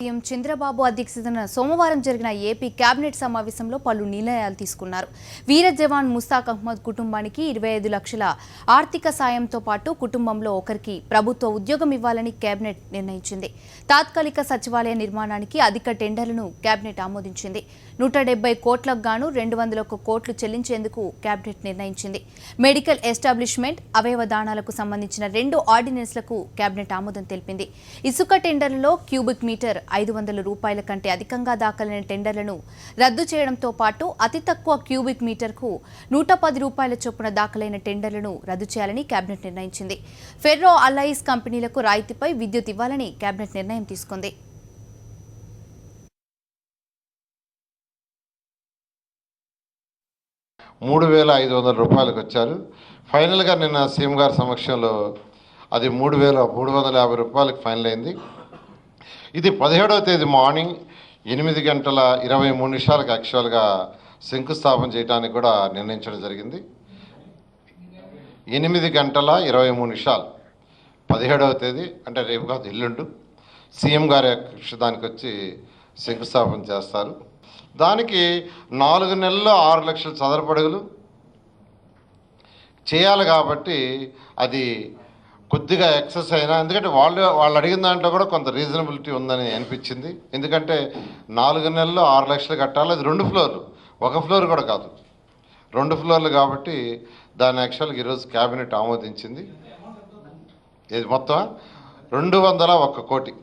CM Chandrababu అధ్యక్షతన సోమవారం జరిగిన ఏపీ కేబినెట్ సమావేశంలో పలు నిర్ణయాలు తీసుకున్నారు. వీర జవాన్ ముస్తాక్ అహ్మద్ కుటుంబానికి 25 లక్షల ఆర్థిక సాయంతో పాటు కుటుంబంలో ఒకరికి ప్రభుత్వ ఉద్యోగం ఇవ్వాలని కేబినెట్ నిర్ణయించింది. తాత్కాలిక సచివాలయ నిర్మాణానికి అధిక టెండర్లను కేబినెట్ ఆమోదించింది. 170 కోట్లకు గాను 201 కోట్లు చెల్లించేందుకు కేబినెట్ నిర్ణయించింది. మెడికల్ ఎస్టాబ్లిష్మెంట్, అవయవ దానాలకు సంబంధించిన 2 ఆర్డినెన్స్లకు కేబినెట్ ఆమోదం తెలిపింది. ఇసుక టెండర్లలో క్యూబిక్ మీటర్ 500 రూపాయల కంటే అధికంగా దాఖలైన టెండర్లను రద్దు చేయడంతో పాటు అతి తక్కువ క్యూబిక్ మీటర్కు 110 రూపాయల చొప్పున దాఖలైన టెండర్లను రద్దు చేయాలని కేబినెట్ నిర్ణయించింది. ఫెర్రో అలైస్ కంపెనీలకు రాయితీపై విద్యుత్ ఇవ్వాలని కేబినెట్ నిర్ణయం తీసుకుంది. ₹3,500 వచ్చారు. ఫైనల్గా నిన్న సీఎం గారి సమక్షంలో అది ₹3,350 ఫైనల్ అయింది. ఇది 17వ తేదీ మార్నింగ్ 8:23 యాక్చువల్గా శంకుస్థాపన చేయడానికి కూడా నిర్ణయించడం జరిగింది. 8:23 17వ తేదీ అంటే రేపు కాదు, ఎల్లుండు సీఎం గారి దానికి వచ్చి శంకుస్థాపన చేస్తారు. దానికి 4 నెలల్లో 6 లక్షల చదరపడుగులు చేయాలి. కాబట్టి అది కొద్దిగా ఎక్సెస్ అయినా, ఎందుకంటే వాళ్ళు అడిగిన దాంట్లో కూడా కొంత రీజనబిలిటీ ఉందని అనిపించింది. ఎందుకంటే 4 నెలల్లో 6 లక్షలు కట్టాలి. అది 2 ఫ్లోర్లు, 1 ఫ్లోర్ కూడా కాదు, 2 ఫ్లోర్లు. కాబట్టి దాన్ని యాక్చువల్గా ఈరోజు క్యాబినెట్ ఆమోదించింది. ఇది మొత్తం 201 కోటి.